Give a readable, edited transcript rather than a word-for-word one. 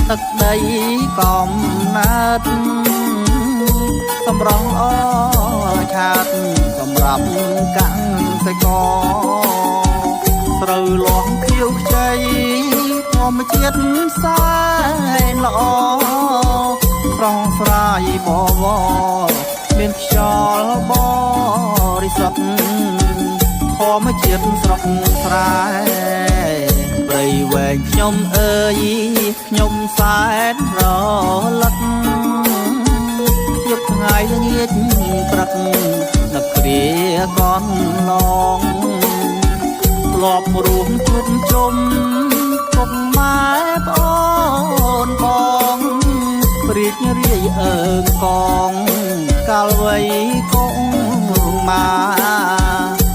ទឹកដីកំណើតសម្រងអឆាតសម្រាប់កាំងសកស្រូវលាស់ខៀវខ្ចីធម្មជាតិសែនល្អស្រស់ស្រាយបវរមានខ្យល់បរិសុទ្ធធម្មជាតិស្រុកស្រែព្រៃវែងខ្ញុំអើយខ្ញុំសែនរលឹកយកថ្ងៃល្ងាចព្រឹកនឹកគ្រាកនឡងធ្លាប់រួមជួបជុំពុកម៉ែប្អូនបងរីករាយអើងកងកាលវ័យកងមក